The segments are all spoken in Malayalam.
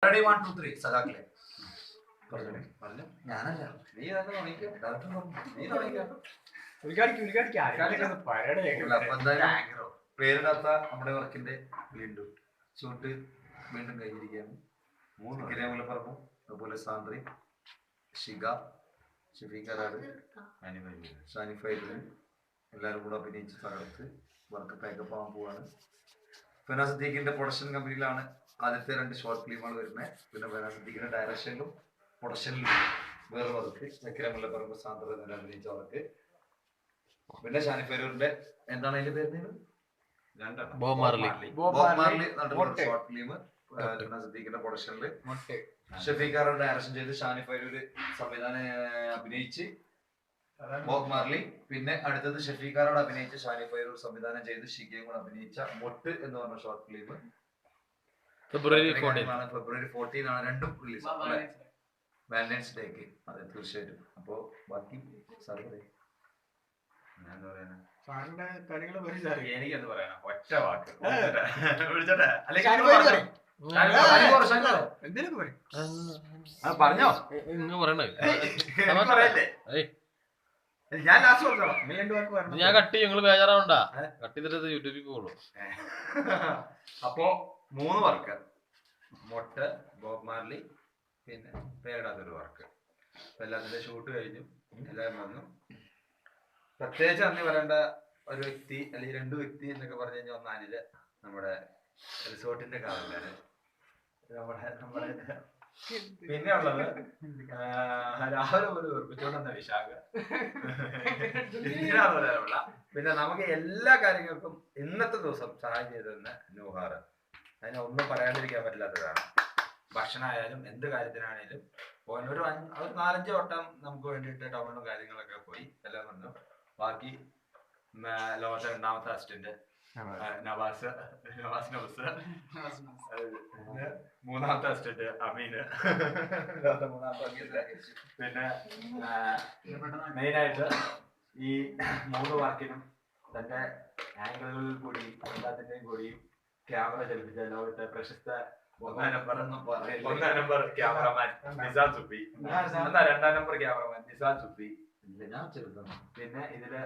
Ready, 1, 2, 3. സഖാക്കളെ പറഞ്ഞു ഞാനല്ല നീ പേരിടാത്ത നമ്മുടെ വർക്കിന്റെ വീണ്ടും ഷൂട്ട് വീണ്ടും കൈവരിക്കുകയാണ്. 3 കിലോമലപ്പുറമും അതുപോലെ സാന്ദ്രി, ഷിഗ, ഷെഫീഖറാട്, ഷാനിഫൈഡ് എല്ലാവരും കൂടെ അഭിനയിച്ച് തകർത്ത് വർക്ക് പാക്കപ്പ് ആവാൻ പോവാണ്. ഫെന സിദ്ദീഖിന്റെ പ്രൊഡക്ഷൻ കമ്പനിയിലാണ് ആദ്യത്തെ 2 ഷോർട്ട് ഫിലിമുകൾ വരുന്നത്. പിന്നെ ഫെന സിദ്ദീഖിന്റെ ഡയറക്ഷനിലും പ്രൊഡക്ഷനിലും വേറെ വർക്ക്, ചക്കിര മുല്ലപ്പറമ്പ് സാന്ദ്ര എന്നെല്ലാം അഭിനയിച്ച വർക്ക്. പിന്നെ ഷാനിഫൈറിന്റെ എന്താണ് അതിന്റെ പേര്? ബോബ് മാർലി ഷോർട്ട് ഫിലിം ഫെന സിദ്ദീഖിന്റെ പ്രൊഡക്ഷനില് ഷെഫീഖാറുടെ ഡയറക്ഷൻ ചെയ്ത് ഷാനിഫൈറൂര് സംവിധാനം അഭിനയിച്ച് ബോബ് മാർലി. പിന്നെ അടുത്തത് ഷെഫീഖാറോട് അഭിനയിച്ച് ഷാനിഫൈറൂർ സംവിധാനം ചെയ്ത് ഷിഗയും കൂടെ അഭിനയിച്ച മൊട്ട് എന്ന് പറഞ്ഞ ഷോർട്ട് ഫിലിം ഫെബ്രുവരി 14 ആണ്. രണ്ടും റിലീസ് വാലന്റൈൻസ് ഡേക്ക്. അതെ, തീർച്ചയായിട്ടും. അപ്പോ ബാക്കി എനിക്കെന്ത് പറയാനാ, ഒറ്റ വാക്ക് പറഞ്ഞോ. ഞാൻ കട്ട് ഞങ്ങള് ബേജാറാവണ്ട, കട്ട് ചെയ്തിട്ട് യൂട്യൂബിൽ പോകുള്ളൂ. അപ്പോ 3 വർക്ക്, മൊട്ട്, ബോബ് മാർലി, പിന്നെ പേരിടാത്തൊരു വർക്ക്. എല്ലാത്തിന്റെ ഷൂട്ട് കഴിഞ്ഞു, എല്ലാവരും വന്നു. പ്രത്യേകിച്ച് നന്ദി പറയേണ്ട ഒരു വ്യക്തി അല്ലെങ്കിൽ 2 വ്യക്തി എന്നൊക്കെ പറഞ്ഞു കഴിഞ്ഞാൽ ഒന്നാനില് നമ്മുടെ റിസോർട്ടിന്റെ കാവലാണ് നമ്മുടെ പിന്നെ ഉള്ളത് രാവിലെ ഒരു ഉറപ്പിച്ചോണ്ടെന്ന വിശാഖ. പിന്നെ നമുക്ക് എല്ലാ കാര്യങ്ങൾക്കും ഇന്നത്തെ ദിവസം സഹായം ചെയ്തിരുന്ന നൂഹാറ്. അതിനെ ഒന്നും പറയാണ്ടിരിക്കാൻ പറ്റില്ലാത്തതാണ്. ഭക്ഷണമായാലും എന്ത് കാര്യത്തിനാണേലും ഒരു 4-5 വട്ടം നമുക്ക് വേണ്ടിയിട്ട് ടൗണും കാര്യങ്ങളൊക്കെ പോയി എല്ലാം വന്നു. ബാക്കി ലോകത്തെ 2ാമത്തെ അസിസ്റ്റന്റ് നവാസ്, 3ാമത്തെ അസിസ്റ്റന്റ് അമീന്, പിന്നെ മെയിനായിട്ട് ഈ 3 വർക്കിനും തന്റെ ആംഗിളുകളിൽ കൂടി എല്ലാത്തിന്റെയും കൂടിയും ക്യാമറ ചലിപ്പിച്ച ലോകത്തെ പ്രശസ്ത 1 number cameraman Nisan Suppi, 2 number cameraman Nisan Suppi. പിന്നെ ഇതില്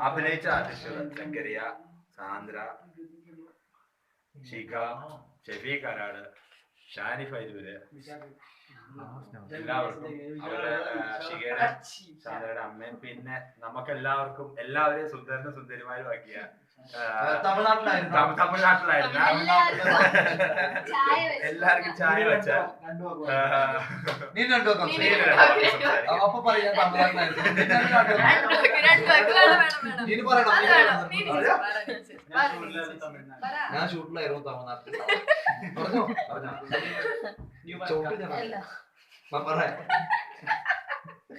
അഭിനയിച്ച ആർട്ടിസ്റ്റുകൾ ശങ്കരിയ, സാന്ദ്ര, ഷിഖ, ഷെഫീഖാറാട്, ഷാനിഫൈരൂര്, എല്ലാവർക്കും അവരുടെ ഷിഖയുടെ സാന്ദ്രയുടെ അമ്മയും പിന്നെ നമുക്കെല്ലാവർക്കും എല്ലാവരെയും സുന്ദരനും സുന്ദരിമാരും ആക്കിയ തമിഴ്നാട്ടിലായിരുന്നു എല്ലാവർക്കും ചായ വെച്ച ഞാൻ ഷൂട്ടിലായിരുന്നു തമിഴ്നാട്ടിൽ.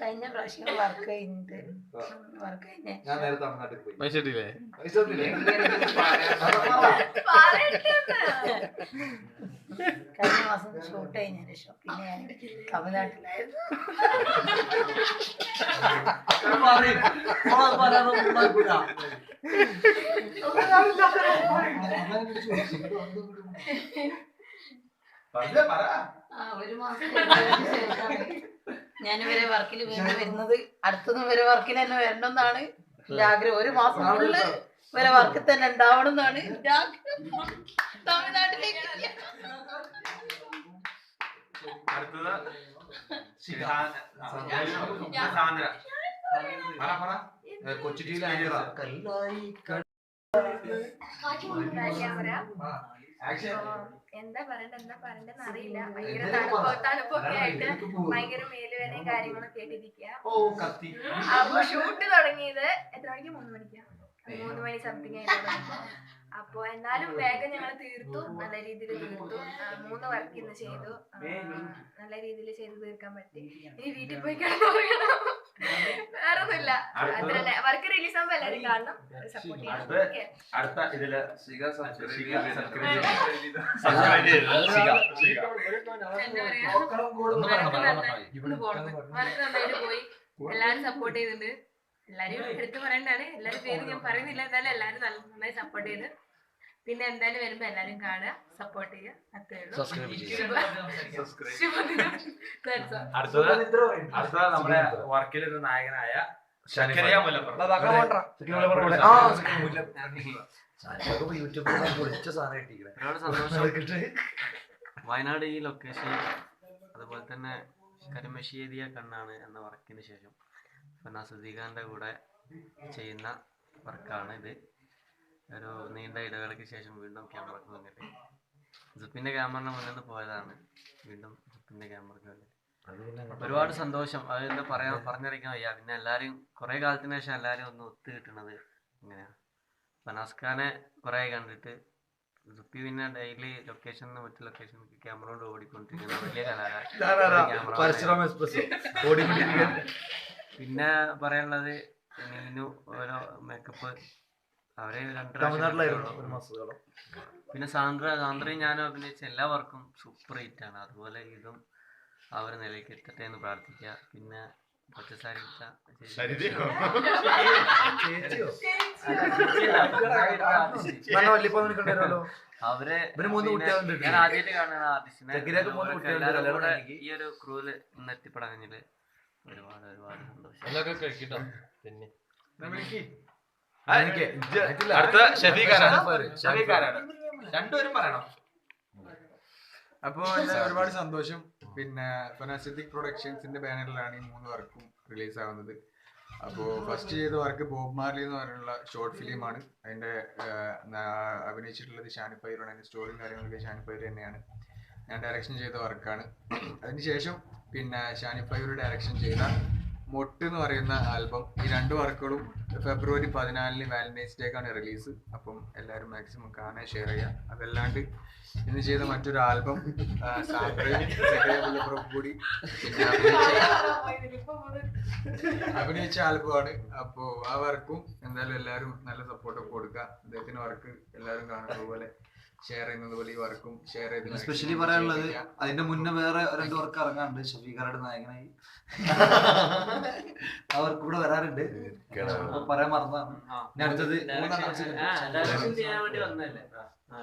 കഴിഞ്ഞ പ്രാവശ്യം വർക്ക് കഴിഞ്ഞിട്ട് ഞാൻ നേരെ തമിഴ്നാട്ടിൽ പോയി. കഴിഞ്ഞ മാസം ഷൂട്ട് കഴിഞ്ഞ ശേഷം പിന്നെ ഞാൻ തമിഴ്നാട്ടിലായിരുന്നു. ഒരു മാസം ഞാനിവരെ വർക്കിൽ വീണ്ടും വരുന്നത്. അടുത്തൊന്നും ഇവരെ വർക്കിൽ തന്നെ വരണമെന്നാണ് എന്റെ ആഗ്രഹം. 1 മാസം ഫുള്ള് ഇവരെ വർക്കിൽ തന്നെ ഉണ്ടാവണം എന്നാണ് എന്റെ ആഗ്രഹം. തമിഴ്നാട്ടിലേക്ക് കൊച്ചി എന്താ പറയണ്ടെന്ന് അറിയില്ല. ഭയങ്കര തണുപ്പൊക്കെ ആയിട്ട് ഭയങ്കര മേലുവേനയും കാര്യങ്ങളൊക്കെ ആയിട്ടിരിക്കുക. അപ്പൊ ഷൂട്ട് തുടങ്ങിയത് എത്ര മണിക്ക്? 3 മണിക്കാ. 3 മണി സംതിങ് ആയിരുന്നു. അപ്പൊ എന്നാലും വേഗം ഞങ്ങൾ തീർത്തു, നല്ല രീതിയിൽ തീർത്തു. 3 വർക്ക് ഇന്ന് ചെയ്തു, നല്ല രീതിയിൽ ചെയ്ത് തീർക്കാൻ പറ്റി. ഇനി വീട്ടിൽ പോയി കിടന്നുറങ്ങണം, വേറൊന്നുമില്ല. അത്ര തന്നെ. വർക്ക് റിലീസ് ആകുമ്പോ എല്ലാരും കാണണം, സപ്പോർട്ട് ചെയ്യണം. അടുത്ത ഇതില് വർക്ക് നന്നായിട്ട് പോയി, എല്ലാരും സപ്പോർട്ട് ചെയ്തിട്ടുണ്ട്. എല്ലാരും എടുത്തു പറയേണ്ടതാണ്. എല്ലാരും പേര് ഞാൻ പറയുന്നില്ല, എന്നാലും എല്ലാരും നന്നായി സപ്പോർട്ട് ചെയ്ത് പിന്നെ എന്തായാലും വരുമ്പോ എല്ലാരും കാണുക, സപ്പോർട്ട് ചെയ്യുക, അത്രേ ഉള്ളൂ. സബ്സ്ക്രൈബ് ചെയ്യുക. ശുഭദിനം. That's all. അടുത്തത് നമ്മുടെ വർക്കിലൊരു നായകനായ ശക്കരിയ ഒരുപാട് സന്തോഷം. വയനാട് ഈ ലൊക്കേഷൻ, അതുപോലെ തന്നെ കരിമശ്ശേരിയ കണ്ണാണ് എന്ന വർക്കിന് ശേഷം ഫനാസുദ്ദീഖാന്റെ കൂടെ ചെയ്യുന്ന വർക്കാണ് ഇത്. ഒരു നീണ്ട ഇടവേളയ്ക്ക് ശേഷം വീണ്ടും ക്യാമറക്ക് വന്നിട്ട് സുപ്പിന്റെ ക്യാമറയുടെ മുന്നിൽ നിന്ന് പോയതാണ്, വീണ്ടും സുപ്പിന്റെ ക്യാമറക്ക് വന്നിട്ട് ഒരുപാട് സന്തോഷം. അതെന്താ പറഞ്ഞറിയിക്കാൻ വയ്യ. പിന്നെ എല്ലാവരും കുറെ കാലത്തിന് ശേഷം എല്ലാവരും ഒന്ന് ഒത്തു കിട്ടണത് ഇങ്ങനെയാണ്. ഫനാസ്ഖാനെ കുറെ കണ്ടിട്ട് സുപ്പി പിന്നെ ഡെയിലി ലൊക്കേഷനിൽ മറ്റു ലൊക്കേഷനിൽ ക്യാമറ കൊണ്ട് ഓടിക്കൊണ്ടിരിക്കുന്ന വലിയ കലാകാരൻ. പിന്നെ പറയാനുള്ളത് നീനു ഓരോ മേക്കപ്പ് അവരെ പിന്നെ സാന്ദ്രയും ഞാനും അഭിനയിച്ച എല്ലാ വർക്കും സൂപ്പർ ഹിറ്റ് ആണ്. അതുപോലെ ഇതും ആ ഒരു നിലയ്ക്ക് എത്തട്ടെ എന്ന് പ്രാർത്ഥിക്കുക. പിന്നെ പച്ചസാരി അവരെ ഞാൻ ആദ്യമായിട്ട് കാണുന്ന ആർട്ടിസ്റ്റിനെ ഈ ഒരു ക്രൂവില് ഇന്ന് എത്തിപ്പെടാൻ കഴിഞ്ഞില് ഒരുപാട് ഒരുപാട് സന്തോഷം. അടുത്ത ഷഫീഖാരാണ്. രണ്ടുപേരും പറയണം. അപ്പോൾ ഒരുപാട് സന്തോഷം. പിന്നെ ഫനാസിദ്ദീഖ് പ്രൊഡക്ഷൻസിന്റെ ബാനറിലാണ് ഈ 3 വർക്കും റിലീസ് ആവുന്നത്. അപ്പോൾ ഫസ്റ്റ് ചെയ്ത വർക്ക് ബോബ് മാർലി എന്ന് പറഞ്ഞുള്ള ഷോർട്ട് ഫിലിമാണ്. അതിൻ്റെ അഭിനയിച്ചിട്ടുള്ളത് ഷാനി പൈറാണ്. അതിൻ്റെ സ്റ്റോറിയും കാര്യങ്ങളൊക്കെ ഷാനി പൈർ തന്നെയാണ്. ഞാൻ ഡയറക്ഷൻ ചെയ്ത വർക്കാണ്. അതിനുശേഷം പിന്നെ ഷാനി പൈർ ഡയറക്ഷൻ ചെയ്ത മൊട്ട് എന്ന് പറയുന്ന ആൽബം. ഈ 2 വർക്കുകളും ഫെബ്രുവരി 14 വാലന്റൈൻസ് ഡേക്കാണ് റിലീസ്. അപ്പം എല്ലാവരും മാക്സിമം കാണാൻ ഷെയർ ചെയ്യുക. അതല്ലാണ്ട് ഇന്ന് ചെയ്ത മറ്റൊരു ആൽബം സാന്ദ്രയും കൂടി പിന്നെ അഭിനയിച്ച ആൽബമാണ്. അപ്പോൾ ആ വർക്കും എന്തായാലും എല്ലാവരും നല്ല സപ്പോർട്ടൊക്കെ കൊടുക്കുക. അദ്ദേഹത്തിന്റെ വർക്ക് എല്ലാവരും കാണുന്നത് പോലെ ഷെയർ ചെയ്യുന്നത് പോലെ ഈ വർക്കും ഷെയർ ചെയ്ത്. സ്പെഷ്യലി പറയാനുള്ളത് അതിന്റെ മുന്നേ വേറെ 2 വർക്ക് ഇറങ്ങാറുണ്ട്. ഷഫീഖാരുടെ നായകനായി അവർക്ക് കൂടെ വരാറുണ്ട്. പറയാൻ മറന്നാണ്. അടുത്തത് ഡയറക്ഷൻ ചെയ്യാൻ വേണ്ടി വന്നല്ലേ,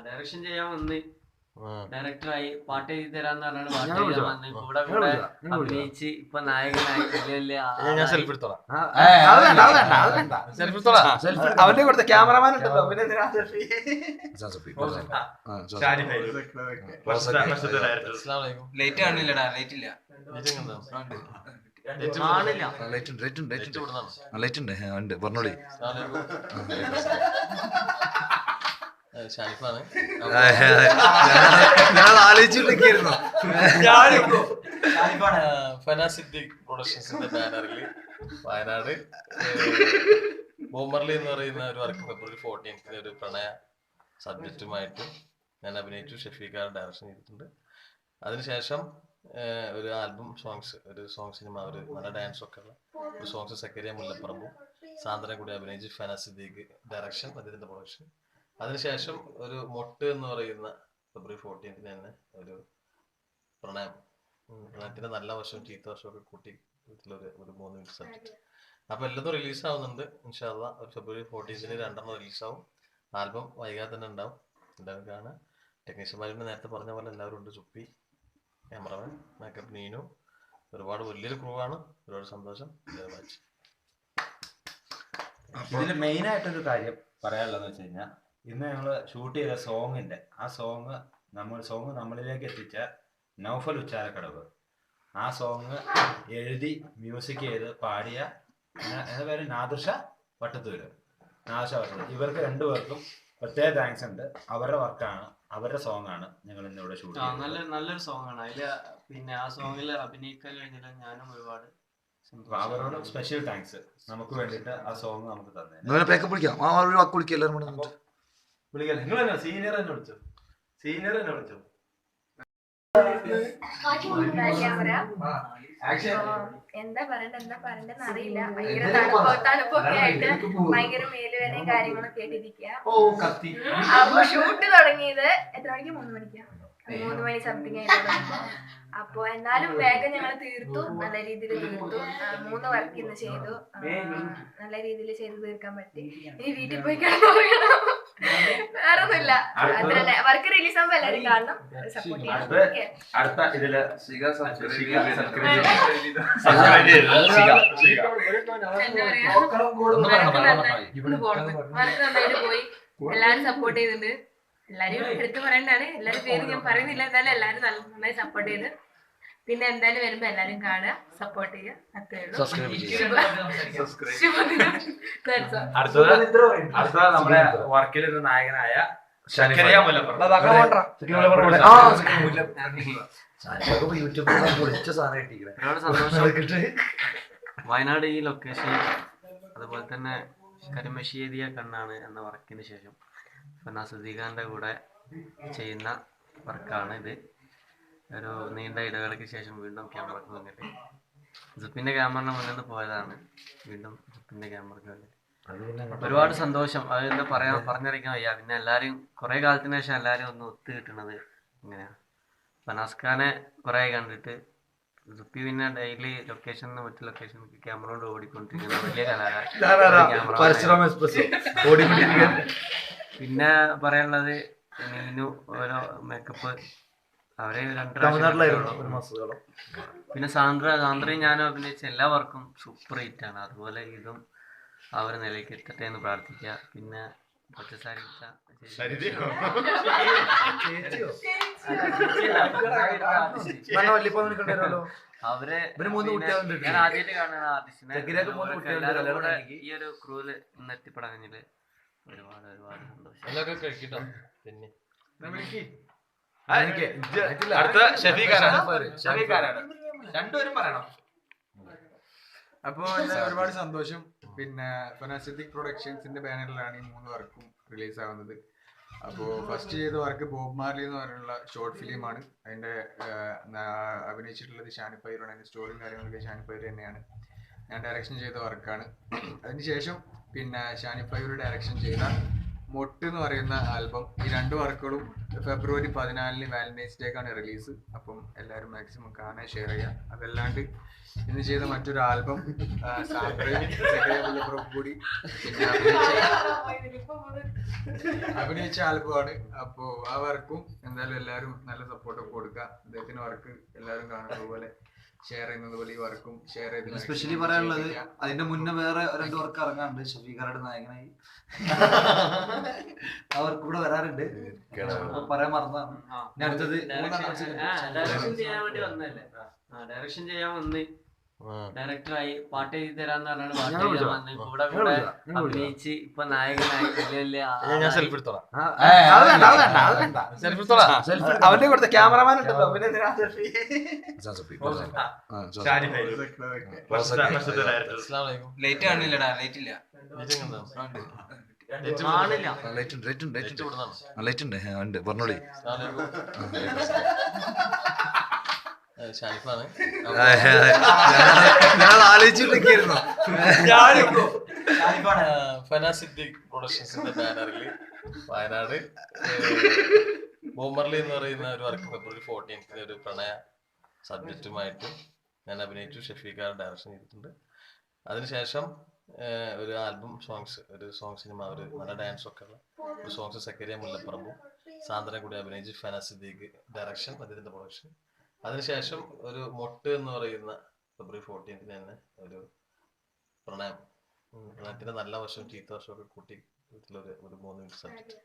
ഡയറക്ഷൻ ചെയ്യാൻ വന്ന് ഡയറക്ടറായി പാട്ട് എഴുതി തരാന്ന് പറഞ്ഞാണ് പാട്ട് എഴുതാൻ വന്ന് കൂടെ കൂടെ അഭിനയിച്ച് ഇപ്പൊ നായകനായി വലിയ അവന്റെ കൊടുത്ത ക്യാമറമാൻ ഉണ്ടല്ലോ. ലൈറ്റ് കാണില്ലടാ, ലൈറ്റ് ഇല്ല. ലൈറ്റ് ഉണ്ട് പറഞ്ഞോളി. ഷാനിഫാണ്. ഞാൻ ആലോചിച്ചിട്ടൊക്കെയായിരുന്നു. ഫനാസിദ്ദീഖ് പ്രൊഡക്ഷൻസിന്റെ ബാനറിൽ വയനാട് ബോമർലി എന്ന് പറയുന്ന ഒരു വർക്ക് ഫെബ്രുവരി 14 ഒരു പ്രണയ സബ്ജക്റ്റുമായിട്ട് ഞാൻ അഭിനയിച്ചു. ഷഫീഖാർ ഡയറക്ഷൻ ചെയ്തിട്ടുണ്ട്. അതിനുശേഷം ഒരു ആൽബം സോങ്സ്, ഒരു സോങ് സിനിമ, ഒരു നല്ല ഡാൻസ് ഒക്കെ ഉള്ള ഒരു സോങ്സ് സക്കരിയ മുല്ലപ്പറമ്പും സാന്ദ്രനെ കൂടി അഭിനയിച്ച് ഫനാസിദ്ദീഖ് ഡയറക്ഷൻ, അദ്ദേഹത്തിന്റെ പ്രൊഡക്ഷൻ. അതിനുശേഷം ഒരു മൊട്ട് എന്ന് പറയുന്ന ഫെബ്രുവരി 14 തന്നെ ഒരു പ്രണയത്തിന്റെ നല്ല വർഷവും ചീത്ത വർഷവും ഒക്കെ കൂട്ടി വീട്ടിലൊരു 3 മിനിറ്റ് സബ്ജക്ട്. അപ്പൊ എല്ലാതും റിലീസ് ആവുന്നുണ്ട്. ഇൻഷാ അല്ലാഹ് ഒരു ഫെബ്രുവരി 14 2 റിലീസാവും. ആൽബം വൈകാതെ തന്നെ ഉണ്ടാവും. എല്ലാവരും കാണാൻ. ടെക്നീഷ്യന്മാരുടെ നേരത്തെ പറഞ്ഞ പോലെ എല്ലാവരും ഉണ്ട്. ചുപ്പി, ക്യാമറമാൻ, മേക്കപ്പ് നീനു, ഒരുപാട് വലിയൊരു ക്രൂ ആണ്. ഒരുപാട് സന്തോഷം. ഇതിൽ മെയിൻ ആയിട്ടൊരു കാര്യം പറയാനുള്ളതെന്ന് വെച്ച് കഴിഞ്ഞാൽ, ഇന്ന് ഞങ്ങൾ ഷൂട്ട് ചെയ്ത സോങ്ങിന്റെ ആ സോങ് നമ്മളിലേക്ക് എത്തിച്ച നൗഫൽ ഉച്ചാരക്കടവ്. ആ സോങ് എഴുതി മ്യൂസിക് ചെയ്ത് പാടിയ എന്താ പേര്, നാദിർഷ വട്ടത്തൂര്. ഇവർക്ക് 2 പേർക്കും പ്രത്യേക താങ്ക്സ് ഉണ്ട്. അവരുടെ വർക്കാണ്, അവരുടെ സോങ് ആണ് ഞങ്ങൾ ഇന്നിവിടെ ഷൂട്ട് ചെയ്തത്. നല്ലൊരു സോങ് ആണ്. അതില് പിന്നെ ആ സോങ്ങിൽ അഭിനയിക്കാൻ കഴിഞ്ഞില്ല, ഞാനും ഒരുപാട് അവരോട് സ്പെഷ്യൽ താങ്ക്സ്. നമുക്ക് വേണ്ടിയിട്ട് ആ സോങ് നമുക്ക് തന്നെ വിളിക്കാം. നിങ്ങൾ തന്നെ സീനിയർ തന്നെ വിളിച്ചോ. എന്താ പറയണ്ടെന്ന് അറിയില്ല. ഭയങ്കര തണുപ്പൊക്കെ ആയിട്ട് ഭയങ്കര മേലുവേനയും കാര്യങ്ങളൊക്കെ ആയിട്ടിരിക്കുക. അപ്പൊ ഷൂട്ട് തുടങ്ങിയത് എത്ര മണിക്ക്? 3 മണിക്കാ. 3 മണി സംതിങ് ആയിട്ട്. അപ്പൊ എന്നാലും വേഗം ഞങ്ങൾ തീർത്തു, നല്ല രീതിയിൽ തീർത്തു. 3 വർക്ക് ഇന്ന് ചെയ്തു, നല്ല രീതിയിൽ ചെയ്ത് തീർക്കാൻ പറ്റി. ഇനി വീട്ടിൽ പോയി കിടന്നുറങ്ങണം. വേറൊന്നുമില്ല. അതന്നെ വർക്ക് റിലീസ് ആകുമ്പോ എല്ലാരും കാണണം, സപ്പോർട്ട് ചെയ്യണം. അടുത്ത ഇതില് വർക്ക് നന്നായിട്ട് പോയി, എല്ലാരും സപ്പോർട്ട് ചെയ്തിട്ടുണ്ട്. എല്ലാരും എടുത്തു പറയേണ്ടതാണ്, എല്ലാരും പേര് ഞാൻ പറയുന്നില്ല, എന്തായാലും എല്ലാരും നന്നായി സപ്പോർട്ട് ചെയ്ത്. പിന്നെ എന്തായാലും വരുമ്പോ എല്ലാരും കാണുക, സപ്പോർട്ട് ചെയ്യുക, അത്രേ ഉള്ളൂ. അടുത്തത് നമ്മുടെ വർക്കിലൊരു നായകനായ ഒരുപാട് സന്തോഷം. വയനാട് ഈ ലൊക്കേഷൻ അതുപോലെ തന്നെ കരിമശ്ശേരിയ കണ്ണാണ് എന്ന വർക്കിന് ശേഷം ഫനാസുദ്ദീഖാന്റെ കൂടെ ചെയ്യുന്ന വർക്കാണ് ഇത്. ഒരു നീണ്ട ഇടവേളയ്ക്ക് ശേഷം വീണ്ടും ക്യാമറക്ക് വന്നിട്ട് സുപ്പിന്റെ ക്യാമറയുടെ മുന്നിൽ നിന്ന് പോയതാണ്, വീണ്ടും സുപ്പിന്റെ ക്യാമറക്ക് വന്നിട്ട് ഒരുപാട് സന്തോഷം. അത് എന്താ പറഞ്ഞറിയിക്കാൻ വയ്യ. പിന്നെ എല്ലാവരും കുറെ കാലത്തിന് ശേഷം എല്ലാവരും ഒന്ന് ഒത്തു കിട്ടണത് ഇങ്ങനെയാണ്. ഫനാസ്ഖാനെ കുറെ കണ്ടിട്ട് സുപ്പി പിന്നെ ഡെയിലി ലൊക്കേഷനിൽ മറ്റു ലൊക്കേഷനിൽ ക്യാമറ കൊണ്ട് ഓടിക്കൊണ്ടിരിക്കുന്ന വലിയ കലാകാരൻ. പിന്നെ പറയാനുള്ളത് നീനു ഓരോ മേക്കപ്പ് അവരെ പിന്നെ സാന്ദ്രയും ഞാനും അഭിനയിച്ച എല്ലാ വർക്കും സൂപ്പർ ഹിറ്റ് ആണ്. അതുപോലെ ഇതും ആ ഒരു നിലയ്ക്ക് എത്തട്ടെ എന്ന് പ്രാർത്ഥിക്കുക. പിന്നെ പച്ചസാരി അവരെ ഞാൻ ആദ്യമായിട്ട് കാണുന്ന ആർട്ടിസ്റ്റിനെ ഈ ഒരു ക്രൂവില് എത്തിപ്പെടാഞ്ഞില് ഒരുപാട് ഒരുപാട് സന്തോഷം. അടുത്ത ഷഫീഖാരാണ്. രണ്ടുപേരും പറയണം. അപ്പോൾ ഒരുപാട് സന്തോഷം. പിന്നെ ഫനാസിദ്ദീഖ് പ്രൊഡക്ഷൻസിന്റെ ബാനറിലാണ് ഈ 3 വർക്കും റിലീസ് ആവുന്നത്. അപ്പോൾ ഫസ്റ്റ് ചെയ്ത വർക്ക് ബോബ് മാർലി എന്ന് പറഞ്ഞുള്ള ഷോർട്ട് ഫിലിമാണ്. അതിന്റെ അഭിനയിച്ചിട്ടുള്ളത് ഷാനിപ്പൈറാണ്. അതിന്റെ സ്റ്റോറിയും കാര്യങ്ങളൊക്കെ ഷാനിപ്പൈർ തന്നെയാണ്. ഞാൻ ഡയറക്ഷൻ ചെയ്ത വർക്കാണ്. അതിനുശേഷം പിന്നെ ഷാനിപ്പൈർ ഡയറക്ഷൻ ചെയ്ത മൊട്ട് എന്ന് പറയുന്ന ആൽബം. ഈ 2 വർക്കുകളും ഫെബ്രുവരി 14 വാലന്റൈൻസ് ഡേക്കാണ് റിലീസ്. അപ്പം എല്ലാവരും മാക്സിമം കാണാൻ ഷെയർ ചെയ്യുക. അതല്ലാണ്ട് ഇന്ന് ചെയ്ത മറ്റൊരു ആൽബം സാന്ദ്രയും കൂടി പിന്നെ അഭിനയിച്ച ആൽബമാണ്. അപ്പോൾ ആ വർക്കും എന്തായാലും എല്ലാവരും നല്ല സപ്പോർട്ടൊക്കെ കൊടുക്കുക. അദ്ദേഹത്തിന്റെ വർക്ക് എല്ലാവരും കാണുന്നത് അതുപോലെ ഷെയർ ചെയ്യുന്നത് പോലെ ഈ വർക്കും ഷെയർ ചെയ്ത്. സ്പെഷ്യലി പറയാനുള്ളത് അതിന്റെ മുന്നേ വേറെ 2 വർക്ക് ഇറങ്ങാറുണ്ട്. ഷഫീഖാരുടെ നായകനായി അവർക്ക് കൂടെ വരാറുണ്ട്, പറയാൻ മറന്നതാണ്. ഞാൻ അടുത്തത് ഡയറക്ഷൻ ചെയ്യാൻ വന്ന് ഡയറക്ടറായി പാട്ട് എഴുതി തരാന്ന് പറഞ്ഞാണ് കൂടെ കൂടെ അഭിനയിച്ച് ഇപ്പൊ നായകനായി വലിയ അവന്റെ കൊടുത്ത ക്യാമറമാൻ ഉണ്ടല്ലോ. ലൈറ്റ് കാണില്ലടാ, ലൈറ്റ് ഇല്ല. ലൈറ്റ് ഉണ്ട് പറഞ്ഞോളി. ഷാനിഫാണ്. ഞാൻ ആലോചിച്ചിട്ടൊക്കെയായിരുന്നു. ഫനാസിദ്ദീഖ് പ്രൊഡക്ഷൻസിന്റെ ബാനറിൽ വയനാട് ബോംബർലി എന്ന് പറയുന്ന ഒരു വർക്ക് ഫെബ്രുവരി 14 ഒരു പ്രണയ സബ്ജക്റ്റുമായിട്ട് ഞാൻ അഭിനയിച്ചു. ഷഫീഖാർ ഡയറക്ഷൻ ചെയ്തിട്ടുണ്ട്. അതിനുശേഷം ഒരു ആൽബം സോങ്സ്, ഒരു സോങ് സിനിമ, ഒരു നല്ല ഡാൻസ് ഒക്കെ ഉള്ള ഒരു സോങ്സ് സക്കരിയ മുല്ലപ്പറമ്പും സാന്ദ്രയും കൂടി അഭിനയിച്ച് ഫനാസിദ്ദീഖ് ഡയറക്ഷൻ, അദ്ദേഹത്തിന്റെ പ്രൊഡക്ഷൻ. അതിനുശേഷം ഒരു മൊട്ട് എന്ന് പറയുന്ന ഫെബ്രുവരി 14 തന്നെ ഒരു പ്രണയത്തിന്റെ നല്ല വശവും ചീത്ത വശമൊക്കെ കൂട്ടി ഒരു 3 മിനിറ്റ് സബ്ജക്റ്റ്.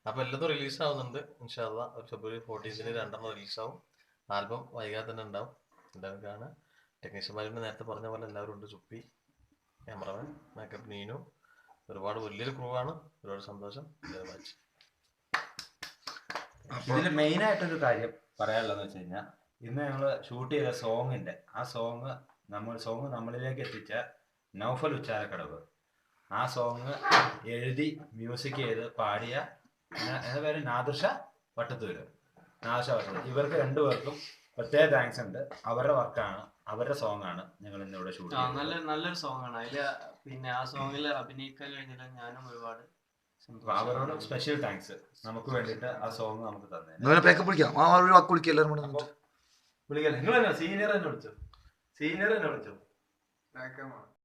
അപ്പൊ എല്ലാതും റിലീസ് ആവുന്നുണ്ട് ഇൻഷാ അല്ലാഹ്. ഒരു ഫെബ്രുവരി 14 2 റിലീസാവും. ആൽബം വൈകാതെ തന്നെ ഉണ്ടാവും. എല്ലാവരും കാണാൻ. ടെക്നീഷ്യന്മാരുടെ നേരത്തെ പറഞ്ഞ പോലെ എല്ലാവരും ഉണ്ട്. ചുപ്പി, ക്യാമറമാൻ, മേക്കപ്പ് നീനു, ഒരുപാട് വലിയൊരു ക്രൂ ആണ്. ഒരുപാട് സന്തോഷം. ഇതിൽ മെയിൻ ആയിട്ടൊരു കാര്യം പറയാനുള്ളതെന്ന് വെച്ച് കഴിഞ്ഞാൽ, ഇന്ന് ഞങ്ങൾ ഷൂട്ട് ചെയ്ത സോങ്ങിന്റെ ആ സോങ് നമ്മളിലേക്ക് എത്തിച്ച നൗഫൽ ഉച്ചാരക്കടവ്, ആ സോങ് എഴുതി മ്യൂസിക് ചെയ്ത് പാടിയ എൻ്റെ പേര് നാദിർഷ വട്ടത്തൂര്. ഇവർക്ക് 2 പേർക്കും പ്രത്യേക താങ്ക്സ് ഉണ്ട്. അവരുടെ വർക്കാണ്, അവരുടെ സോങ് ആണ് ഞങ്ങൾ ഇന്നിവിടെ ഷൂട്ട് ചെയ്തത്. നല്ലൊരു സോങ് ആണ്. അതില് പിന്നെ ആ സോങ്ങിൽ അഭിനയിക്കാൻ കഴിഞ്ഞില്ല, ഞാനും ഒരുപാട് അവരോട് സ്പെഷ്യൽ താങ്ക്സ്. നമുക്ക് വേണ്ടിയിട്ട് ആ സോങ് നമുക്ക് തന്നെ വിളിക്കല്ലേ. നിങ്ങൾ സീനിയർ തന്നെ വിളിച്ചോ, സീനിയർ തന്നെ വിളിച്ചോ.